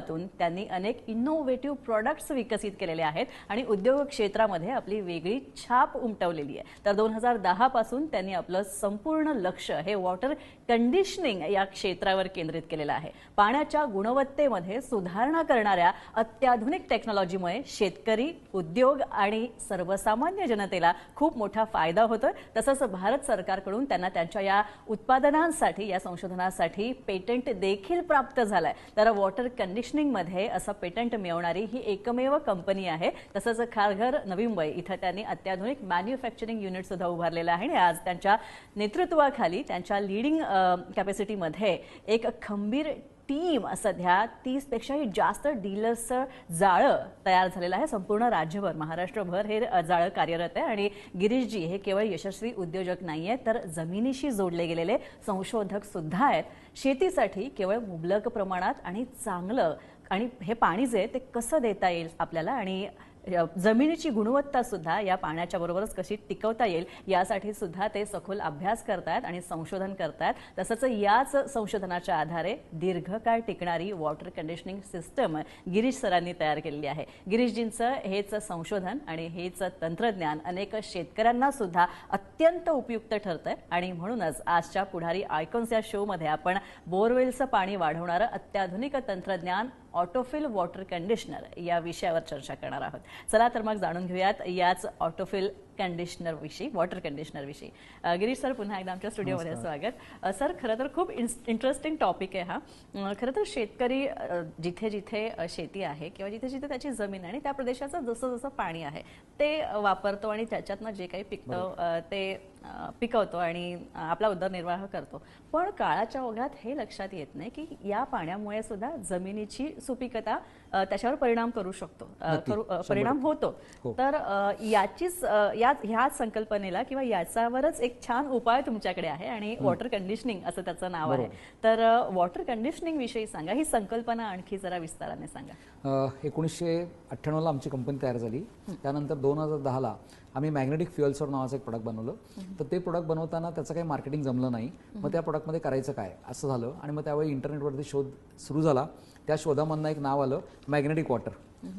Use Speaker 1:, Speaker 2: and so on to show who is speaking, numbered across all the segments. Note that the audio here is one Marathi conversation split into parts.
Speaker 1: तून त्यांनी अनेक इनोव्हेटिव्ह प्रॉडक्ट्स विकसित केलेले आहेत आणि उद्योग क्षेत्रामध्ये आपली वेगळी छाप उमटवलेली आहे। तर 2010 पासून त्यांनी आपलं संपूर्ण लक्ष हे वॉटर कंडिशनिंग या क्षेत्रावर केंद्रित केलेलं आहे। पाण्याच्या गुणवत्तेमध्ये सुधारणा करणाऱ्या अत्याधुनिक टेक्नॉलॉजीमुळे शेतकरी, उद्योग आणि सर्वसामान्य जनतेला खूप मोठा फायदा होतोय। तसंच भारत सरकारकडून त्यांना त्यांच्या या उत्पादनांसाठी, या संशोधनासाठी पेटंट देखील प्राप्त झालंय। तर वॉटर कंडिशनिंग मध्ये असं पेटंट मिळवणारी ही एकमेव कंपनी आहे। तसंच खारघर, नवी मुंबई इथं त्यांनी अत्याधुनिक मॅन्युफॅक्चरिंग युनिट सुद्धा उभारलेलं आहे आणि आज त्यांच्या नेतृत्वाखाली त्यांच्या लीडिंग कॅपॅसिटी मध्ये एक खंबीर टीम सध्या 30 पेक्षाही जास्त डीलर्सचं जाळं तयार झालेलं आहे। संपूर्ण राज्यभर, महाराष्ट्रभर हे जाळं कार्यरत आहे आणि गिरीशजी हे केवळ यशस्वी उद्योजक नाहीये, तर जमिनीशी जोडले गेलेले संशोधक सुद्धा आहेत। शेतीसाठी केवळ मुबलक प्रमाणात आणि चांगलं आणि हे पाणी जे ते कसं देता येईल आपल्याला आणि जमिनीची गुणवत्ता सुद्धा या पाण्याच्या बरोबरच कशी टिकवता येईल यासाठी सुद्धा ते सखोल अभ्यास करतात आणि संशोधन करतात। तसंच याच संशोधनाच्या आधारे दीर्घकाळ टिकणारी वॉटर कंडिशनिंग सिस्टम गिरीश सरांनी तयार केलेली आहे। गिरीशजींचं हेच संशोधन आणि हेच तंत्रज्ञान अनेक शेतकऱ्यांना सुद्धा अत्यंत उपयुक्त ठरतंय आणि म्हणूनच आजच्या पुढारी आयकॉन्स या शो मध्ये आपण बोरवेलचं पाणी वाढवणारं अत्याधुनिक तंत्रज्ञान ऑटोफिल वॉटर कंडिशनर या विषयावर चर्चा करणार आहोत। चला तर मग जाणून घेऊयात याच ऑटोफिल कंडिशनर विषयी, वॉटर कंडिशनर विषयी। गिरीश सर, पुन्हा एकदा आमच्या स्टुडिओमध्ये स्वागत। सर, खरं तर खूप इंटरेस्टिंग टॉपिक आहे हा। खरं तर शेतकरी जिथे जिथे शेती आहे किंवा जिथे जिथे त्याची जमीन आणि त्या प्रदेशाचं जसं जसं पाणी आहे ते वापरतो आणि त्याच्यातनं जे काही पिकतं ते पिकवतो आणि आपला उदरनिर्वाह करतो। पण काळाच्या ओघात हे लक्षात येत नाही की या पाण्यामुळे सुद्धा जमिनीची सुपीकता त्याच्यावर परिणाम करू शकतो, परिणाम होतो। तर याचीच ह्या संकल्पनेला किंवा याच्यावरच एक छान उपाय तुमच्याकडे आहे आणि वॉटर कंडिशनिंग असं त्याचं नाव आहे। तर वॉटर कंडिशनिंग विषयी सांगा, ही संकल्पना आणखी जरा विस्ताराने सांगा।
Speaker 2: 1998 ला आमची कंपनी तयार झाली। त्यानंतर 2010 ला आम्ही मॅग्नेटिक फ्युएल्सवर नावाचं एक प्रोडक्ट बनवलं। तर ते प्रोडक्ट बनवताना त्याचं काही मार्केटिंग जमलं नाही। मग त्या प्रोडक्टमध्ये करायचं काय असं झालं आणि मग त्यावेळी इंटरनेटवरती शोध सुरू झाला। त्या शोधामधनं एक नाव आलं magnetic water,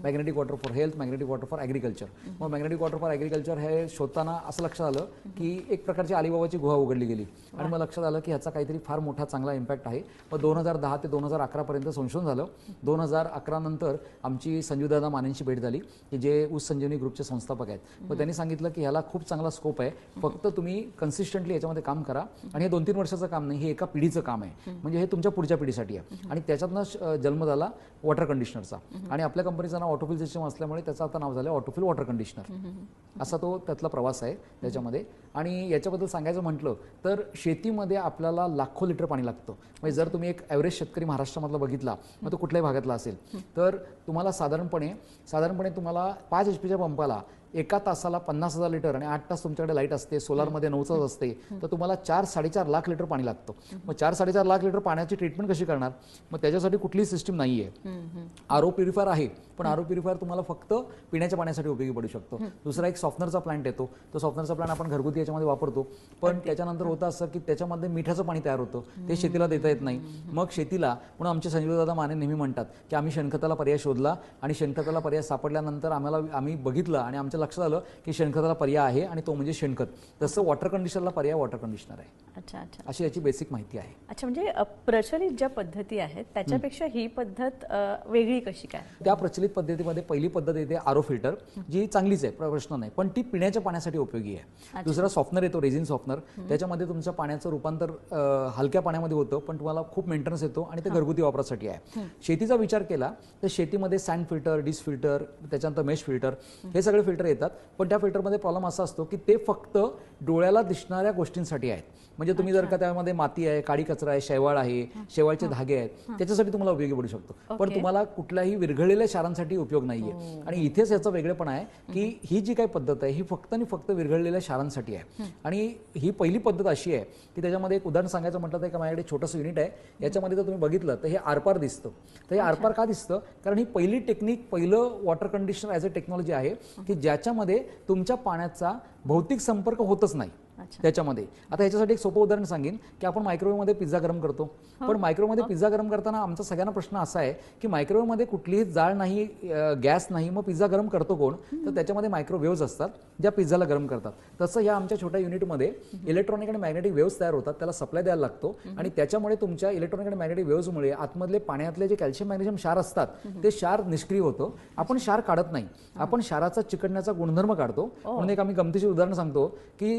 Speaker 2: magnetic water for health, magnetic water for agriculture. मग मॅग्नेटिक वॉटर फॉर ॲग्रिकल्चर हे शोधताना असं लक्षात आलं की एक प्रकारची अलिबाबाची गुहा उघडली गेली आणि मग लक्षात आलं की ह्याचा काहीतरी फार मोठा चांगला इम्पॅक्ट आहे। मग 2010 ते 2011 पर्यंत संशोधन झालं। 2011 नंतर आमची संजीवदादा मानेंची भेट झाली की जे ऊस संजीवनी ग्रुपचे संस्थापक आहेत। मग त्यांनी सांगितलं की ह्याला खूप चांगला स्कोप आहे, फक्त तुम्ही कन्सिस्टंटली याच्यामध्ये काम करा आणि हे 2-3 वर्षाचं काम नाही, हे एका पिढीचं काम आहे, म्हणजे हे तुमच्या पुढच्या पिढीसाठी आहे। आणि त्याच्यातनं जन्म झाला वॉटर कंडिशनरचा आणि आपल्या कंपनीचं नाव ऑटोफिल सिस्टम असल्यामुळे त्याचं आता नाव झालं ऑटोफिल वॉटर कंडिशनर। असा तो त्यातला प्रवास आहे त्याच्यामध्ये। आणि याच्याबद्दल सांगायचं म्हटलं तर शेतीमध्ये आपल्याला लाखो लिटर पाणी लागतं। म्हणजे जर तुम्ही एक ॲव्हरेज शेतकरी महाराष्ट्रामधला बघितला, मग तो कुठल्याही भागातला असेल, तर तुम्हाला साधारणपणे तुम्हाला 5 HP पंपाला एका तासाला 50,000 लिटर आणि 8 तास तुमच्याकडे लाईट असते, सोलारमध्ये 9 तास असते, तर तुम्हाला 4-4.5 लाख लिटर पाणी लागतं। मग 4-4.5 लाख लिटर पाण्याची ट्रीटमेंट कशी करणार? मग त्याच्यासाठी कुठलीही सिस्टीम नाही आहे। आरओ प्युरिफायर आहे, पण आरओ प्युरिफायर तुम्हाला फक्त पिण्याच्या पाण्यासाठी उपयोगी पडू शकतो। दुसरा एक सॉफ्टनरचा प्लांट येतो, तो सॉफ्टनरचा प्लांट आपण घरगुती याच्यामध्ये वापरतो, पण त्याच्यानंतर होतं असं की त्याच्यामध्ये मिठाचं पाणी तयार होतं, ते शेतीला देता येत नाही। मग शेतीला, म्हणून आमचे संजीवदादा माने नेहमी म्हणतात की आम्ही शेणखताला पर्याय शोधला आणि शेणखताला पर्याय सापडल्यानंतर आम्ही बघितलं आणि आमच्या लक्षात आलं की शेणखताला पर्याय आहे आणि तो म्हणजे शेणखत। तसं वॉटर कंडिशनरला पर्याय वॉटर कंडिशनर आहे।
Speaker 1: अच्छा अच्छा,
Speaker 2: अशी याची बेसिक माहिती आहे।
Speaker 1: अच्छा, म्हणजे प्रचलित ज्या पद्धती आहेत त्याच्यापेक्षा ही पद्धत वेगळी कशी काय?
Speaker 2: त्या प्रचलित पद्धतीमध्ये पहिली पद्धत येते आरओ फिल्टर, जी चांगलीच आहे, प्रश्न नाही, पण ती पिण्याच्या पाण्यासाठी उपयोगी आहे। दुसरा सॉफ्टनर येतो, रेझिन सॉफ्टनर, त्याच्यामध्ये तुमच्या पाण्याचं रूपांतर हलक्या पाण्यामध्ये होतं, पण तुम्हाला खूप मेंटेनन्स येतो आणि ते घरगुती वापरासाठी आहे। शेतीचा विचार केला तर शेतीमध्ये सँड फिल्टर, डिस फिल्टर, त्याच्यानंतर मेश फिल्टर, हे सगळे फिल्टर येतात। पण त्या फिल्टरमध्ये प्रॉब्लेम असा असतो की ते फक्त डोळ्याला दिसणाऱ्या गोष्टींसाठी आहेत। म्हणजे तुम्ही जर का त्यामध्ये माती आहे, काळी कचरा आहे, शैवाळ आहे, शेवाळचे धागे आहेत, त्याच्यासाठी तुम्हाला उपयोगी पडू शकतो, पण तुम्हाला कुठल्याही विरघळलेल्या क्षारांसाठी उपयोग नाहीये। आणि इथेच याचं वेगळेपण आहे की ही जी काही पद्धत आहे ही फक्त आणि फक्त विरघळलेल्या क्षारांसाठी आहे। आणि ही पहिली पद्धत अशी आहे की त्याच्यामध्ये एक उदाहरण सांगायचं म्हटलं तर माझ्याकडे छोटंसं युनिट आहे, याच्यामध्ये जर तुम्ही बघितलं तर हे आरपार दिसतं। तर हे आरपार का दिसतं? कारण ही पहिली टेक्निक, पहिलं water conditioner as a technology आहे की ज्याच्यामध्ये तुमच्या पाण्याचा भौतिक संपर्क होतच नाही। त्याच्यामध्ये. आता ह्याच्यासाठी एक सोपं उदाहरण सांगेन की आपण मायक्रोवेव्हमध्ये पिझ्झा गरम करतो, पण मायक्रोवेव्हमध्ये पिझ्झा गरम करताना आमचा सगळ्यांना प्रश्न असा आहे की मायक्रोवेव्हमध्ये कुठलीही जाळ नाही, गॅस नाही, मग पिझ्झा गरम करतो कोण? तर त्याच्यामध्ये मायक्रोवेव्हज असतात ज्या पिझ्झाला गरम करतात. तसं या आमच्या छोट्या युनिटमध्ये इलेक्ट्रॉनिक आणि मॅग्नेटिक वेव्हज तयार होतात, त्याला सप्लाय द्यायला लागतो आणि त्याच्यामुळे तुमच्या इलेक्ट्रॉनिक आणि मॅग्नेटिक वेव्हजमुळे आतमधले पाण्यातले जे कॅल्शियम मॅग्नेशियम क्षार असतात ते क्षार निष्क्रिय होतो. आपण क्षार काढत नाही, आपण क्षाराचा चिकटण्याचा गुणधर्म काढतो. म्हणून एक आम्ही गमतीशीर उदाहरण सांगतो की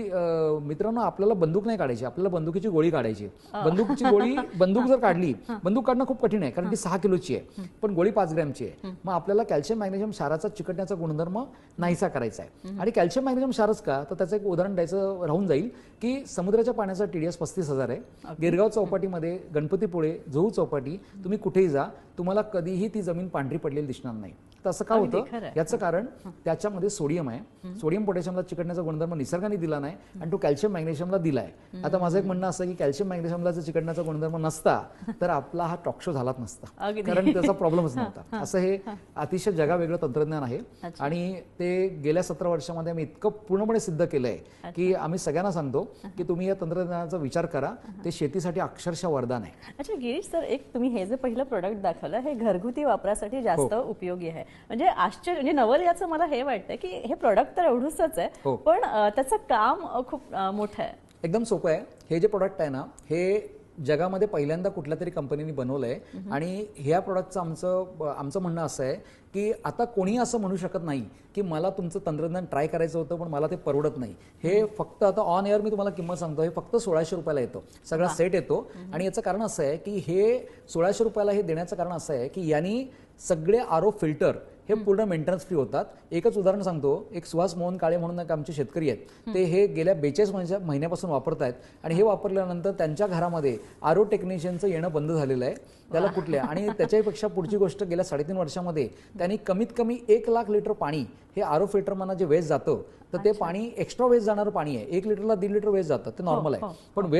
Speaker 2: मित्रांनो, आपल्याला बंदूक नाही काढायची, आपल्याला बंदुकीची गोळी काढायची. बंदूकची गोळी, बंदूक जर काढली, बंदूक काढणं खूप कठीण आहे कारण ती 6 किलोची आहे, पण गोळी 5 ग्रॅमची आहे. मग आपल्याला कॅल्शियम मॅग्नेशियम क्षाराचा चिकटण्याचा गुणधर्म नाहीसा करायचा आहे. आणि कॅल्शियम मॅग्नेशियम क्षारच का? तर त्याचं एक उदाहरण द्यायचं राहून जाईल की समुद्राच्या पाण्याचा TDS 35,000 आहे. गिरगाव चौपाटीमध्ये, गणपतीपुळे, जुहू चौपाटी, तुम्ही कुठेही जा, तुम्हाला कधीही ती जमीन पांढरी पडलेली दिसणार नाही. तर असं का होतं? याचं कारण त्याच्यामध्ये सोडियम आहे. सोडियम पोटॅशियमला चिकटण्याचा गुणधर्म निसर्गाने दिला नाही आणि तो कॅल्शियम मॅग्नेशियमला दिलाय. आता माझं एक म्हणणं असं की कॅल्शियम मॅग्नेशियमला जर चिकटण्याचा गुणधर्म नसता तर आपला हा टॉक शो झालाच नसता, कारण त्याचा प्रॉब्लेमच नव्हता. असं हे अतिशय जगावेगळं तंत्रज्ञान आहे आणि ते गेल्या 17 वर्षामध्ये आम्ही इतकं पूर्णपणे सिद्ध केलंय की आम्ही सगळ्यांना सांगतो की तुम्ही या तंत्रज्ञानाचा विचार करा, ते शेतीसाठी अक्षरशः वरदान आहे.
Speaker 1: अच्छा गिरीश सर, एक तुम्ही हे जे पहिलं प्रोडक्ट दाखवलं हे घरगुती वापरासाठी जास्त उपयोगी आहे. म्हणजे आश्चर्य, म्हणजे नवल याचं मला हे वाटतं की हे प्रोडक्ट तर एवढंच आहे, पण त्याचं काम खूप मोठं आहे.
Speaker 2: एकदम सोपं आहे. हे जे प्रोडक्ट आहे ना, हे जगामध्ये पहिल्यांदा कुठल्या तरी कंपनीने बनवलंय आणि ह्या प्रोडक्टचं आमचं म्हणणं असं आहे की आता कोणी असं म्हणू शकत नाही की मला तुमचं तंत्रज्ञान ट्राय करायचं होतं पण मला ते परवडत नाही. हे फक्त आता ऑन एअर मी तुम्हाला किंमत सांगतो, हे फक्त 1600 रुपयाला येतो, सगळा सेट येतो. आणि याचं कारण असं आहे की हे 1600 रुपयाला हे देण्याचं कारण असं आहे की यांनी सगळे RO फिल्टर हे पूर्ण मेंटेनन्स फ्री होतात. एकच उदाहरण सांगतो, एक सुहास मोहन काळे म्हणून एक आमचे शेतकरी आहेत, ते हे गेल्या 42 महिन्यापासून वापरत आहेत आणि हे वापरल्यानंतर त्यांच्या घरामध्ये RO टेक्निशियनचं येणं बंद झालेलं आहे. त्याला कुठल्या आणि त्याच्यापेक्षा पुढची गोष्ट, गेल्या 3.5 वर्षामध्ये त्यांनी कमीत कमी 1 लाख लिटर पाणी हे RO फिल्टरमधनं जे वेस्ट जातं तर ते पाणी एक्स्ट्रा वेस्ट जाणारं पाणी आहे. 1 लिटरला 1.5 लिटर वेस्ट जातं, ते नॉर्मल आहे. पण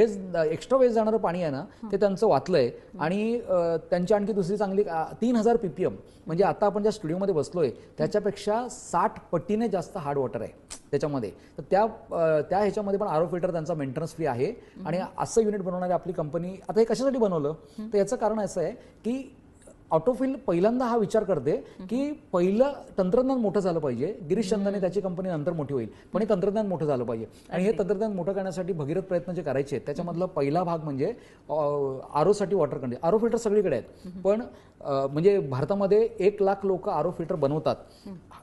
Speaker 2: एक्स्ट्रा वेस्ट जाणारं पाणी आहे ना, ते त्यांचं वाचलंय. आणि त्यांची आणखी दुसरी चांगली 3000 PPM, म्हणजे आता आपण ज्या स्टुडिओमध्ये बसलोय त्याच्यापेक्षा 60 पटीने जास्त हार्ड वॉटर आहे त्याच्यामध्ये. तर त्या ह्याच्यामध्ये पण RO फिल्टर त्यांचा मेंटेनन्स फ्री आहे. आणि असं युनिट बनवणारी आपली कंपनी, आता हे कशासाठी बनवलं तर याचं कारण असं आहे की ऑटोफिल पहिल्यांदा हा विचार करते की पहिलं तंत्रज्ञान मोठं झालं पाहिजे. गिरीश चंदाने त्याची कंपनी नंतर मोठी होईल, पण हे तंत्रज्ञान मोठं झालं पाहिजे. आणि हे तंत्रज्ञान मोठं करण्यासाठी भगीरथ प्रयत्न जे करायचे आहेत त्याच्यामधला पहिला भाग म्हणजे RO साठी वॉटर कंडिशन. RO फिल्टर सगळीकडे आहेत, पण म्हणजे भारतामध्ये 1 लाख लोक RO फिल्टर बनवतात,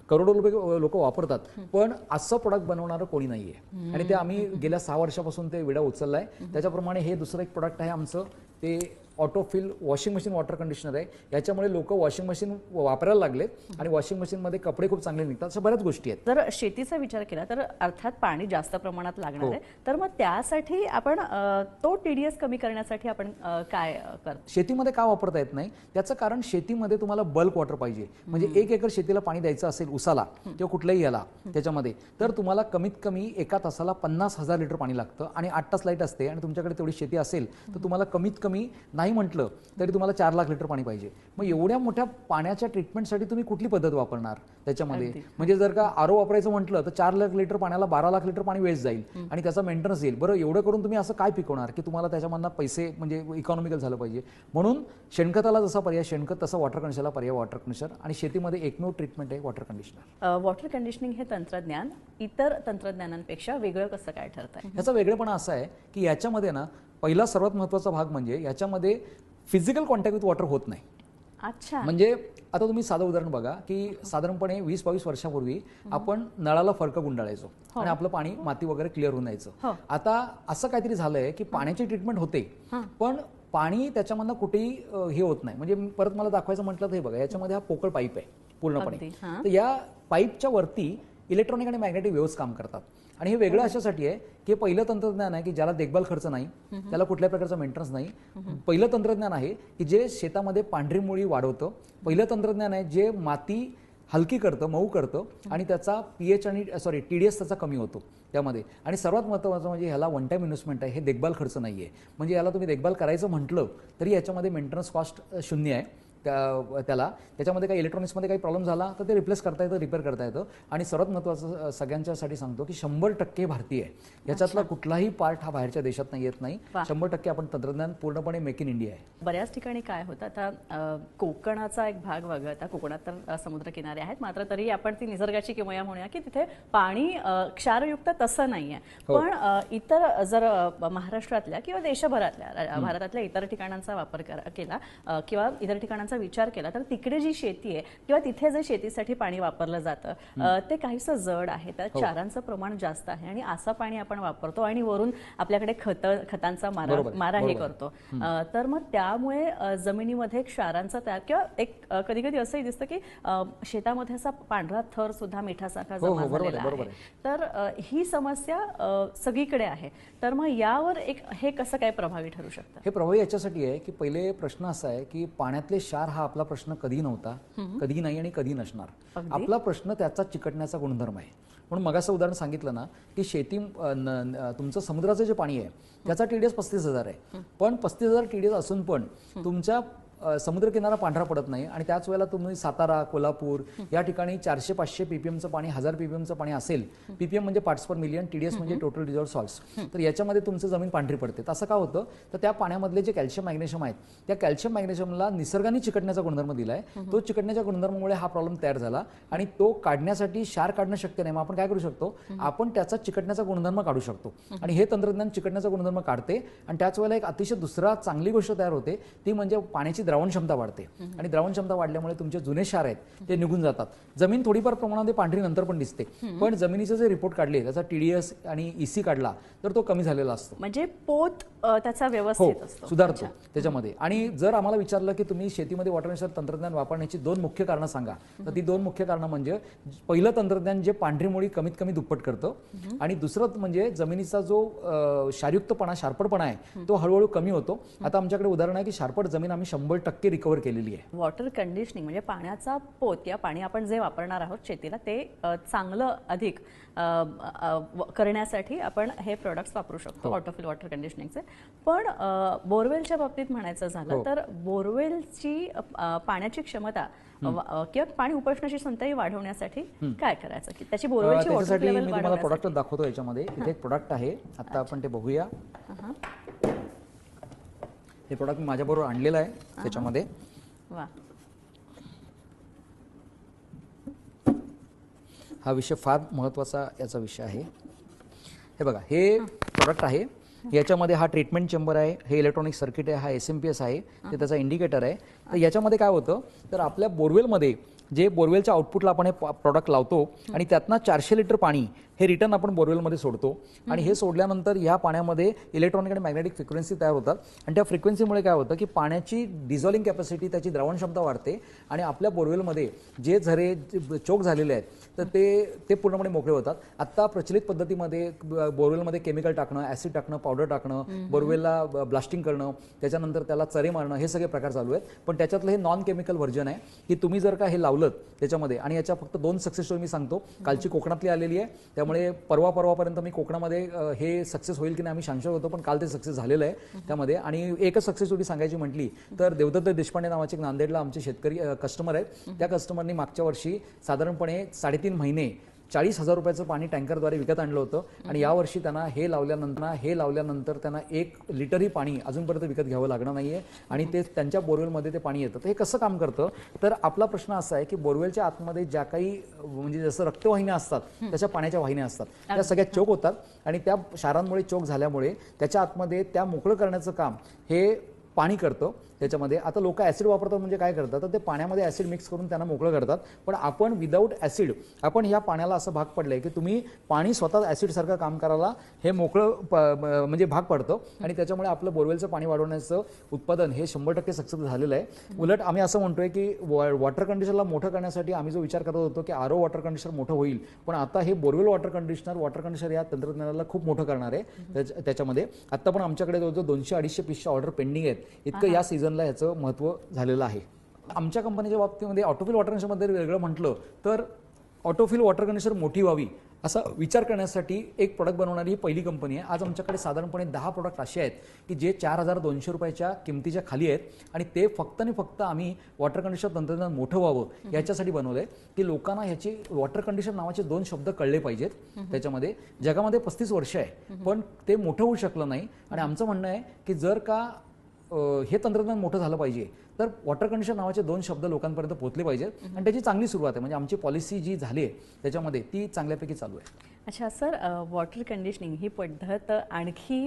Speaker 2: करोडो लोक वापरतात, पण असं प्रोडक्ट बनवणारं कोणी नाहीये. आणि ते आम्ही गेल्या 6 वर्षापासून ते विडा उचललाय. त्याच्याप्रमाणे हे दुसरं एक प्रोडक्ट आहे आमचं, ते autofill washing machine water conditioner आहे. याच्यामुळे लोक वॉशिंग मशीन वापरायला लागलेत आणि वॉशिंग मशीनमध्ये कपडे खूप चांगले निघतात. अशा बऱ्याच गोष्टी आहेत.
Speaker 1: जर शेतीचा विचार केला तर अर्थात पाणी जास्त प्रमाणात लागणार आहे, तर मग त्यासाठी आपण तो TDS कमी करण्यासाठी आपण काय करतो?
Speaker 2: शेतीमध्ये का वापरता येत नाही त्याचं कारण, शेतीमध्ये तुम्हाला बल्क वॉटर पाहिजे. म्हणजे 1 एकर शेतीला पाणी द्यायचं असेल उसाला किंवा कुठल्याही याला त्याच्यामध्ये, तर तुम्हाला कमीत कमी एका तासाला 50,000 लिटर पाणी लागतं आणि 8 तास लाईट असते. आणि तुमच्याकडे तेवढी शेती असेल तर तुम्हाला कमीत कमी नाही म्हटलं तरी तुम्हाला 4 लाख लिटर पाणी पाहिजे. मग एवढ्या मोठ्या पाण्याच्या ट्रीटमेंटसाठी तुम्ही कुठली पद्धत वापरणार त्याच्यामध्ये? म्हणजे जर का RO वापरायचं म्हटलं तर 4 लाख लिटर पाण्याला 12 लाख लिटर पाणी वेस्ट जाईल आणि त्याचा मेंटेनन्स येईल. बरं, एवढं करून तुम्ही असं काय पिकवणार की तुम्हाला त्याच्यामधनं पैसे, म्हणजे इकॉनॉमिकल झालं पाहिजे. म्हणून शेणखताला जसा पर्याय शेणखत, तसं वॉटर कंडिशनरला पर्याय वॉटर कंडिशनर. आणि शेतीमध्ये एकमेव ट्रीटमेंट आहे वॉटर कंडिशनर.
Speaker 1: वॉटर कंडिशनिंग हे तंत्रज्ञान इतर तंत्रज्ञानांपेक्षा वेगळं कसं काय ठरत आहे?
Speaker 2: याचा वेगळेपणा असा आहे की याच्यामध्ये ना, पहिला सर्वात महत्त्वाचा भाग म्हणजे याच्यामध्ये फिजिकल कॉन्टॅक्ट विथ वॉटर होत नाही.
Speaker 1: अच्छा.
Speaker 2: म्हणजे आता तुम्ही साधं उदाहरण बघा की साधारणपणे 20-22 वर्षापूर्वी आपण नळाला फरक गुंडाळायचो आणि आपलं पाणी, माती वगैरे क्लिअर होऊन जायचं. आता असं काहीतरी झालंय की पाण्याची ट्रीटमेंट होते, पण पाणी त्याच्यामधनं कुठेही हे होत नाही. म्हणजे परत मला दाखवायचं म्हटलं तर हे बघा, याच्यामध्ये हा पोकळ पाईप आहे पूर्णपणे. तर या पाईपच्या वरती इलेक्ट्रॉनिक आणि मॅग्नेटिक वेव्हज काम करतात. आणि हे वेगळं अशासाठी आहे की पहिलं तंत्रज्ञान आहे की ज्याला देखभाल खर्च नाही, त्याला कुठल्या प्रकारचा मेंटेनन्स नाही. पहिलं तंत्रज्ञान आहे की जे शेतामध्ये पांढरी मुळी वाढवतं. पहिलं तंत्रज्ञान आहे जे माती हलकी करतं, मऊ करतं आणि त्याचा pH आणि TDS त्याचा कमी होतो त्यामध्ये. आणि सर्वात महत्त्वाचं म्हणजे ह्याला वन टाइम इन्व्हेस्टमेंट आहे, हे देखभाल खर्च नाही आहे. म्हणजे याला तुम्ही देखभाल करायचं म्हटलं तरी याच्यामध्ये मेंटेनन्स कॉस्ट 0 आहे. त्याला त्याच्यामध्ये काही इलेक्ट्रॉनिक्समध्ये काही प्रॉब्लेम झाला तर ते रिप्लेस करता येतं, रिपेअर करता येतं. आणि सर्वात महत्त्वाचं सगळ्यांच्यासाठी सांगतो की 100% भारतीय आहे. याच्यातला कुठलाही पार्ट हा बाहेरच्या देशात येत नाही. 100% आपण तंत्रज्ञान पूर्णपणे मेक इन इंडिया आहे.
Speaker 1: बऱ्याच ठिकाणी काय होतं, आता कोकणाचा एक भाग वगळता, कोकणात तर समुद्रकिनारे आहेत, मात्र तरी आपण ती निसर्गाची किमया म्हणूया की तिथे पाणी क्षारयुक्त तसं नाहीये. पण इतर जर महाराष्ट्रातल्या किंवा देशभरातल्या भारतातल्या इतर ठिकाणांचा वापर केला किंवा इतर ठिकाणांचा विचार केला तर तिकडे जी शेती आहे किंवा तिथे जे शेतीसाठी पाणी वापरलं जातं ते काहीसं जड आहे, त्यात क्षारांचं प्रमाण जास्त आहे आणि असं पाणी आपण वापरतो आणि वरून आपल्याकडे खतांचा मारा हे करतो. तर मग त्यामुळे जमिनीमध्ये क्षारांचा तयार किंवा एक कधी कधी असंही दिसतं की शेतामध्ये असा पांढरा थर सुद्धा मिठासारखा जमा झालेला आहे. तर ही समस्या सगळीकडे आहे. तर मग यावर हे कसं काय प्रभावी ठरू शकतं?
Speaker 2: हे प्रभावी याच्यासाठी आहे की पहिले प्रश्न असा आहे की पाण्यातले क्षार हा आपला प्रश्न कधी नव्हता, कधी नाही आणि कधी नसणार. आपला प्रश्न त्याचा चिकटण्याचा गुणधर्म आहे. म्हणून मगाचं उदाहरण सांगितलं ना की शेती तुमचं समुद्राचं जे पाणी आहे त्याचा TDS 35,000 आहे. पण 35,000 TDS असून पण तुमच्या समुद्रकिनारा पांढरा पडत नाही आणि त्याच वेळेला तुम्ही सातारा, कोल्हापूर या ठिकाणी 400-500 ppmचं पाणी, 1000 ppmचं पाणी असेल. ppm म्हणजे पार्ट्स पर मिलियन, TDS म्हणजे टोटल डिझॉल्व्ड सॉल्ट्स. तर याच्यामध्ये तुमचं जमीन पांढरी पडते. असं का होतं? तर त्या पाण्यामधले जे कॅल्शियम मॅग्नेशियम आहेत त्या कॅल्शियम मॅग्नेशियमला निसर्गाने चिकटण्याचा गुणधर्म दिलाय. तो चिकटण्याच्या गुणधर्मामुळे हा प्रॉब्लेम तयार झाला आणि तो काढण्यासाठी क्षार काढणं शक्य नाही. मग आपण काय करू शकतो? आपण त्याचा चिकटण्याचा गुणधर्म काढू शकतो आणि हे तंत्रज्ञान चिकटण्याचा गुणधर्म काढते. आणि त्याच वेळेला एक अतिशय दुसरा चांगली गोष्ट तयार होते ती म्हणजे पाण्याची द्रावण क्षमता वाढते. आणि द्रावण क्षमता वाढल्यामुळे तुमचे जुने क्षार आहेत ते निघून जातात. जमीन थोडीफार प्रमाणामध्ये पांढरी नंतर पण दिसते, पण जमिनीचे जे रिपोर्ट काढले त्याचा TDS आणि EC काढला तर तो कमी झालेला असतो.
Speaker 1: म्हणजे पोत त्याचा व्यवस्थित असतो,
Speaker 2: सुधारतो त्याच्यामध्ये. आणि जर आम्हाला विचारलं की तुम्ही शेतीमध्ये वॉटर कन्झर्वेशन तंत्रज्ञान वापरण्याची 2 मुख्य कारणं सांगा, तर ती 2 मुख्य कारणं म्हणजे पहिलं तंत्रज्ञान जे पांढरी मुळी कमीत कमी दुप्पट करतं आणि दुसरं म्हणजे जमिनीचा जो क्षारयुक्तपणा, शार्पटपणा आहे तो हळूहळू कमी होतो. आता आमच्याकडे उदाहरण आहे की शार्पट जमीन आम्ही 100% रिकव्हर केलेली आहे.
Speaker 1: वॉटर कंडिशनिंग म्हणजे पाण्याचा पोत या पाणी आपण जे वापरणार आहोत शेतीला ते चांगलं अधिक करण्यासाठी आपण हे प्रोडक्ट्स वापरू शकतो ऑटोफिल वॉटर कंडिशनिंगचे. पण बोरवेलच्या बाबतीत म्हणायचं झालं तर बोरवेलची पाण्याची क्षमता किंवा पाणी उपसण्याची क्षमताही वाढवण्यासाठी काय करायचं की त्याची बोरवेलची वॉटर लेवल
Speaker 2: मी तुम्हाला प्रोडक्ट दाखवतो. याच्यामध्ये इथे एक प्रोडक्ट आहे, आता आपण ते बघूया. हे प्रोडक्ट मी माझ्याबरोबर आणलेलं आहे. त्याच्यामध्ये हा विषय फार महत्त्वाचा याचा विषय आहे. हे बघा, हे प्रोडक्ट आहे. याच्यामध्ये हा ट्रीटमेंट चेंबर आहे, हे इलेक्ट्रॉनिक सर्किट आहे, हा SMPS आहे, ते त्याचा इंडिकेटर आहे. तर याच्यामध्ये काय होतं तर आपल्या बोरवेलमध्ये जे बोरवेलच्या आउटपुटला आपण हे प्रॉडक्ट लावतो आणि त्यातनं 400 लिटर पाणी हे रिटर्न आपण बोरवेलमध्ये सोडतो आणि हे सोडल्यानंतर ह्या पाण्यामध्ये इलेक्ट्रॉनिक आणि मॅग्नेटिक फ्रिक्वेन्सी तयार होतात आणि त्या फ्रिक्वेन्सीमुळे काय होतं की पाण्याची डिझॉल्विंग कॅपॅसिटी, त्याची द्रावण क्षमता वाढते आणि आपल्या बोरवेलमध्ये जे झरे चोक झालेले आहेत तर ते पूर्णपणे मोकळे होतात. आत्ता प्रचलित पद्धतीमध्ये बोरवेलमध्ये केमिकल टाकणं, ॲसिड टाकणं, पावडर टाकणं, बोरवेलला ब्लास्टिंग करणं, त्याच्यानंतर त्याला चरे मारणं, हे सगळे प्रकार चालू आहेत. पण त्याच्यातलं हे नॉन केमिकल व्हर्जन आहे की तुम्ही जर का हे लावलं त्याच्यामध्ये. आणि याच्या फक्त 2 सक्सेस स्टोरी मी सांगतो. कालची कोकणातली आलेली आहे, त्यामुळे परवापर्यंत मी कोकणामध्ये हे सक्सेस होईल की नाही आम्ही सांगतो होतो, पण काल ते सक्सेस झालेलं आहे त्यामध्ये. आणि एकच सक्सेस स्टोरी सांगायची म्हटली तर देवदत्त देशपांडे नावाचे एक नांदेडला आमचे शेतकरी कस्टमर आहेत. त्या कस्टमरनी मागच्या वर्षी साधारणपणे 3.5 महिने 40,000 रुपयाचं पाणी टँकरद्वारे विकत आणलं होतं आणि यावर्षी त्यांना हे लावल्यानंतर त्यांना 1 लिटरही पाणी अजूनपर्यंत विकत घ्यावं लागणार नाहीये आणि ते त्यांच्या बोरवेलमध्ये ते पाणी येतं. तर हे कसं काम करतं तर आपला प्रश्न असा आहे की बोरवेलच्या आतमध्ये ज्या काही म्हणजे जसं रक्तवाहिन्या असतात त्याच्या पाण्याच्या वाहिन्या असतात त्या सगळ्या चोक होतात आणि त्या क्षारांमुळे चोक झाल्यामुळे त्याच्या आतमध्ये त्या मोकळं करण्याचं काम हे पाणी करतं. त्याच्यामध्ये आता लोक ॲसिड वापरतात म्हणजे काय करतात तर ते पाण्यामध्ये ॲसिड मिक्स करून त्यांना मोकळं करतात. पण आपण विदाऊट ॲसिड आपण ह्या पाण्याला असं भाग पडलंय की तुम्ही पाणी स्वतः ॲसिडसारखं काम करायला हे मोकळं म्हणजे भाग पडतं आणि त्याच्यामुळे आपलं बोरवेलचं पाणी वाढवण्याचं उत्पादन हे 100% सक्सेस झालेलं आहे. उलट आम्ही असं म्हणतोय की वॉटर कंडिशनरला मोठं करण्यासाठी आम्ही जो विचार करत होतो की RO वॉटर कंडिशनर मोठं होईल, पण आता हे बोरवेल वॉटर कंडिशनर या तंत्रज्ञानाला खूप मोठं करणार आहे. त्याच्यामध्ये आता पण आमच्याकडे जवळजवळ 200-250 पीसच्या ऑर्डर पेंडिंग आहेत. इतकं या सीझनला याचं महत्त्व झालेलं आहे. आमच्या कंपनीच्या बाबतीमध्ये ऑटोफिल वॉटर कंडिशनरमध्ये वेगळं म्हटलं तर ऑटोफिल वॉटर कंडिशनर मोठी व्हावी असा विचार करण्यासाठी एक प्रोडक्ट बनवणारी ही पहिली कंपनी आहे. आज आमच्याकडे साधारणपणे 10 प्रोडक्ट असे आहेत की जे 4,200 रुपयाच्या किमतीच्या खाली आहेत आणि ते फक्त आणि फक्त आम्ही वॉटर कंडिशनर तंत्रज्ञान मोठं व्हावं याच्यासाठी बनवलंय की लोकांना ह्याची वॉटर कंडिशनर नावाचे 2 शब्द कळले पाहिजेत. त्याच्यामध्ये जगामध्ये 35 वर्ष आहे पण ते मोठं होऊ शकलं नाही आणि आमचं म्हणणं आहे की जर का हे तंत्रज्ञान मोठं झालं पाहिजे तर वॉटर कंडिशनर नावाचे 2 शब्द लोकांपर्यंत पोहोचले पाहिजेत आणि त्याची चांगली सुरुवात आहे. म्हणजे आमची पॉलिसी जी झाली आहे त्याच्यामध्ये ती चांगल्यापैकी चालू आहे.
Speaker 1: अच्छा सर, वॉटर कंडिशनिंग ही पद्धत आणखी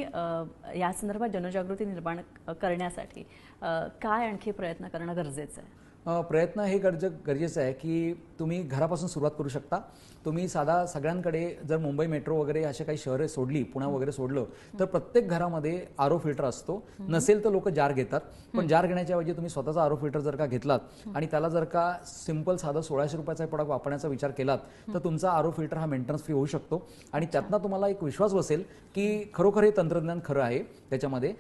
Speaker 1: या संदर्भात जनजागृती निर्माण करण्यासाठी काय आणखी प्रयत्न करणं गरजेचं आहे?
Speaker 2: प्रयत्न हे गरजेचं आहे की तुम्ही घरापासून सुरुवात करू शकता. तुम्ही साधा सगळ्यांकडे जर मुंबई मेट्रो वगैरे अशा काही शहरे सोडली, पुणे वगैरे सोडलं तर प्रत्येक घरामध्ये आरो फिल्टर असतो. नसेल तर लोक जार घेतात, पण जार घेण्याच्या ऐवजी तुम्ही स्वतःचा आरो फिल्टर जर का घेतलात आणि त्याला जर का सिंपल साधा 1600 रुपयाचा प्रोडक्ट वापरण्याचा विचार केलात तर तुमचा आरो फिल्टर हा मेंटेनन्स फ्री होऊ शकतो आणि त्यातनं तुम्हाला एक विश्वास बसेल की खरोखर हे तंत्रज्ञान खरं आहे. त्याच्यामध्ये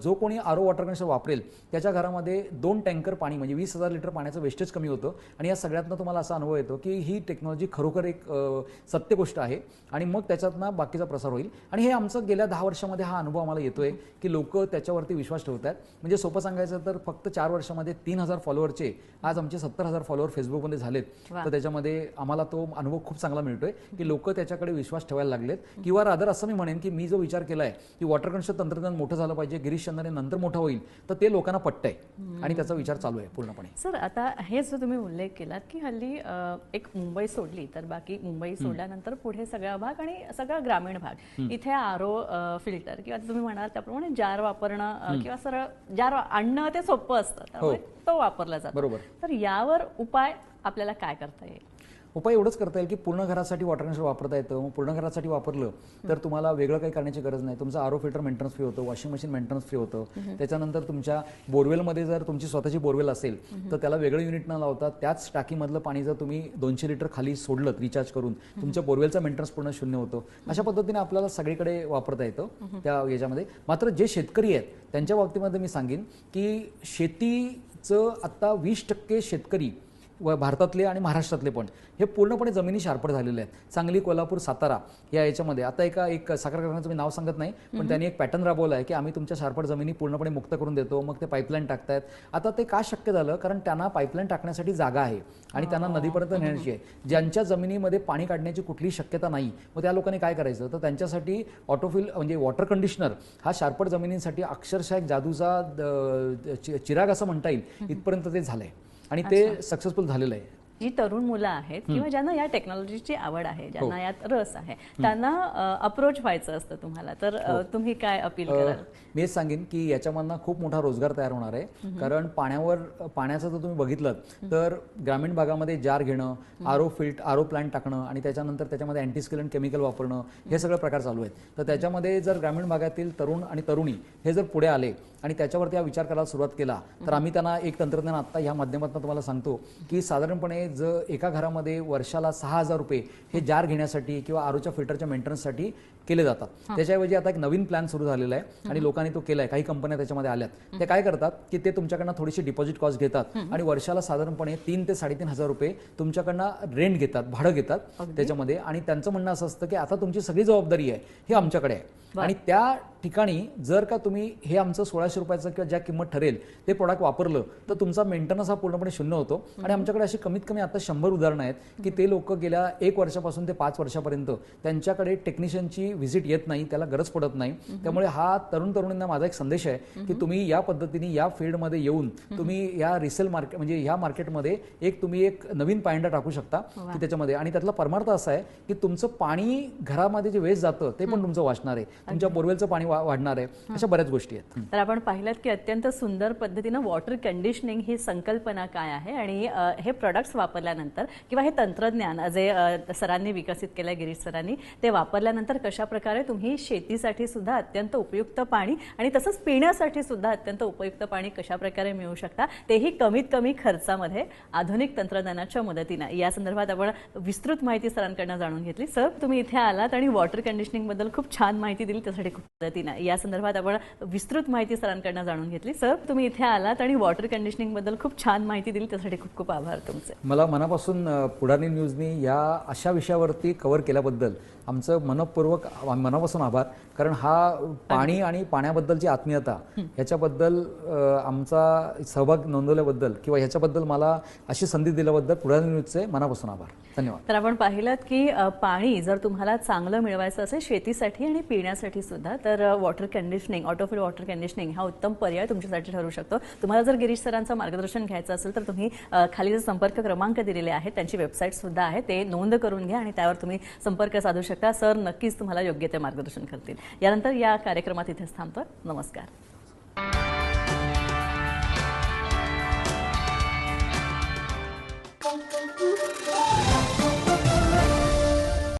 Speaker 2: जो कोणी आरो वॉटर कंडिशनर वापरेल त्याच्या घरामध्ये 2 टँकर पाणी म्हणजे 20,000 लिटर पाण्याचं वेस्टेज कमी होतं आणि या सगळ्यातनं तुम्हाला असा अनुभव येतो की ही टेक्नॉलॉजी खरोखर एक सत्य गोष्ट आहे आणि मग त्याच्यातनं बाकीचा प्रसार होईल. आणि हे आमचं गेल्या 10 वर्षामध्ये हा अनुभव आम्हाला येतोय की लोक त्याच्यावरती विश्वास ठेवतात. म्हणजे सोपं सांगायचं तर फक्त 4 वर्षामध्ये 3,000 फॉलोअरचे आज आमचे 70,000 फॉलोअर फेसबुकमध्ये झालेत. तर त्याच्यामध्ये आम्हाला तो अनुभव खूप चांगला मिळतोय की लोक त्याच्याकडे विश्वास ठेवायला लागलेत. किंवा रादर असं मी म्हणेन की मी जो विचार केलाय की वॉटर कंडिशनर तंत्रज्ञान मोठं झालं पाहिजे, गिरीश चंद्रने नंतर मोठं होईल, तर ते लोकांना पटतंय आणि त्याचा विचार चालू आहे पूर्णपणे.
Speaker 1: सर, आता हे जो तुम्ही उल्लेख केलात की हल्ली एक मुंबई सोडली तर बाकी मुंबई सोडल्यानंतर पुढे सगळा भाग आणि सगळा ग्रामीण भाग इथे आरो फिल्टर किंवा तुम्ही म्हणाल त्याप्रमाणे जार वापरणं किंवा सरळ जार आणणं ते सोपं असतं, त्यामुळे तो वापरला जातो.
Speaker 2: बरोबर.
Speaker 1: तर यावर उपाय आपल्याला काय करता येईल?
Speaker 2: उपाय एवढंच करता येईल की पूर्ण घरासाठी वॉटर कंडिशनर वापरता येतं. मग पूर्ण घरासाठी वापरलं तर तुम्हाला वेगळं काही करण्याची गरज नाही. तुमचा आरो फिल्टर मेंटेनन्स फ्री होतं, वॉशिंग मशीन मेंटेनन्स फ्री होतं. त्याच्यानंतर तुमच्या बोरवेलमध्ये जर तुमची स्वतःची बोरवेल असेल तर त्याला वेगळं युनिट न लावता त्याच टाकीमधलं पाणी जर तुम्ही 200 लिटर खाली सोडलं रिचार्ज करून तुमच्या बोरवेलचा मेंटेनन्स पूर्ण शून्य होतो. अशा पद्धतीने आपल्याला सगळीकडे वापरता येतं त्या याच्यामध्ये. मात्र जे शेतकरी आहेत त्यांच्या बाबतीमध्ये मी सांगेन की शेतीचं आता 20% शेतकरी व भारतातले आणि महाराष्ट्रातले पण हे पूर्णपणे जमिनी शार्पड झालेले आहेत. सांगली, कोल्हापूर, सातारा या याच्यामध्ये आता एक साखर कारखान्याचं मी नाव सांगत नाही पण त्यांनी एक पॅटर्न राबवला आहे की आम्ही तुमच्या शार्पड जमिनी पूर्णपणे मुक्त करून देतो. मग ते पाईपलाईन टाकतायत. आता ते का शक्य झालं? कारण त्यांना पाईपलाईन टाकण्यासाठी जागा आहे आणि त्यांना नदीपर्यंत नेण्याची आहे. ज्यांच्या जमिनीमध्ये पाणी काढण्याची कुठलीही शक्यता नाही, मग त्या लोकांनी काय करायचं? तर त्यांच्यासाठी ऑटोफिल म्हणजे वॉटर कंडिशनर हा शार्पड जमिनींसाठी अक्षरशः एक जादूचा चिराग असं म्हणता येईल इथपर्यंत ते झालंय आणि ते सक्सेसफुल झालेलं आहे.
Speaker 1: जी तरुण मुलं आहेत किंवा ज्यांना या टेक्नॉलॉजीची आवड आहे, ज्यांना यात रस आहे, त्यांना अप्रोच व्हायचं असतं तुम्हाला, तर तुम्ही काय अपील कराल?
Speaker 2: मी हेच सांगेन की याच्यामधनं खूप मोठा रोजगार तयार होणार आहे. कारण पाण्याचं जर तुम्ही बघितलं तर ग्रामीण भागामध्ये जार घेणं, आरो प्लांट टाकणं आणि त्याच्यानंतर त्याच्यामध्ये अँटीस्किलंट केमिकल वापरणं हे सगळे प्रकार चालू आहेत. तर त्याच्यामध्ये जर ग्रामीण भागातील तरुण आणि तरुणी हे जर पुढे आले आणि त्याच्यावरती हा विचार करायला सुरुवात केला तर आम्ही त्यांना एक तंत्रज्ञान आता ह्या माध्यमातून तुम्हाला सांगतो की साधारणपणे जर एका घरामध्ये वर्षाला 6,000 रुपये हे जार घेण्यासाठी किंवा आरोच्या फिल्टरच्या मेंटेनन्ससाठी केले जातात. त्याच्याऐवजी आता एक नवीन प्लॅन सुरू झालेला आहे आणि लोकांनी तो केलाय. काही कंपन्या त्याच्यामध्ये आल्यात. ते काय करतात की ते तुमच्याकडनं थोडीशी डिपॉझिट कॉस्ट घेतात आणि वर्षाला साधारणपणे 3,000 ते 3,500 रुपये तुमच्याकडनं रेंट घेतात, भाडं घेतात त्याच्यामध्ये. आणि त्यांचं म्हणणं असं असतं की आता तुमची सगळी जबाबदारी आहे हे आमच्याकडे आहे आणि त्या ठिकाणी जर का तुम्ही हे आमचं 1600 रुपयाचं किंवा ज्या किंमत ठरेल ते प्रोडक्ट वापरलं तर तुमचा मेंटेनन्स हा पूर्णपणे शून्य होतो. आणि आमच्याकडे अशी कमीत कमी आता 100 उदाहरणं आहेत की ते लोक गेल्या 1 वर्षापासून ते 5 वर्षापर्यंत त्यांच्याकडे टेक्निशियनची व्हिजिट येत नाही, त्याला गरज पडत नाही. त्यामुळे हा तरुणींना माझा एक संदेश आहे की तुम्ही या पद्धतीने या फील्डमध्ये येऊन तुम्ही या रिसेल मार्केट म्हणजे या मार्केटमध्ये तुम्ही एक नवीन पायंडा टाकू शकता की त्याच्यामध्ये. आणि त्यातला परमार्थ असा आहे की तुमचं पाणी घरामध्ये जे वेस्ट जातं ते पण तुमचं वाचणार आहे, तुमच्या बोरवेलचं पाणी वाढणार आहे. अशा बऱ्याच गोष्टी आहेत.
Speaker 1: तर आपण पाहिलं की अत्यंत सुंदर पद्धतीनं वॉटर कंडिशनिंग ही संकल्पना काय आहे आणि हे प्रोडक्ट्स वापरल्यानंतर किंवा हे तंत्रज्ञान जे सरांनी विकसित केलं, गिरीश सरांनी, ते वापरल्यानंतर कशा प्रकारे तुम्ही शेतीसाठी सुद्धा अत्यंत उपयुक्त पाणी आणि तसंच पिण्यासाठी सुद्धा अत्यंत उपयुक्त पाणी कशा प्रकारे मिळू शकता, तेही कमीत कमी खर्चामध्ये आधुनिक तंत्रज्ञानाच्या मदतीने. या संदर्भात आपण विस्तृत माहिती सरांकडून जाणून घेतली. सर, तुम्ही इथे आलात आणि वॉटर कंडिशनिंग बद्दल खूप छान माहिती दिली त्यासाठी खूप पद्धतीनं या संदर्भात आपण विस्तृत माहिती सरांकडनं जाणून घेतली. सर, तुम्ही इथे आलात आणि वॉटर कंडिशनिंग बद्दल खूप छान माहिती दिली त्यासाठी खूप खूप आभार तुमचे.
Speaker 2: मला मनापासून पुढारी न्यूजनी या अशा विषयावरती कव्हर केल्याबद्दल आमचं मनापासून आभार. कारण हा पाणी आणि पाण्याबद्दलची आत्मीयता ह्याच्याबद्दल आमचा सहभाग नोंदवल्याबद्दल किंवा ह्याच्याबद्दल मला अशी संधी दिल्याबद्दल पुढारी न्यूजचे मनापासून आभार. धन्यवाद.
Speaker 1: तर आपण पाहिलं की पाणी जर तुम्हाला चांगलं मिळवायचं असेल शेतीसाठी आणि पिण्यासाठी सुद्धा, तर water conditioning, autofill water conditioning हा उत्तम पर्याय तुमच्यासाठी ठरू शकतो. तुम्हाला जर गिरीश सरांचं मार्गदर्शन घ्यायचं असेल तर तुम्ही खाली जे संपर्क क्रमांक दिलेले आहेत त्यांची वेबसाईट सुद्धा आहे, ते नोंद करून घ्या आणि त्यावर तुम्ही संपर्क साधू शकता. सर नक्कीच तुम्हाला योग्य ते मार्गदर्शन करतील. यानंतर या कार्यक्रमात इथेच थांबतो. नमस्कार.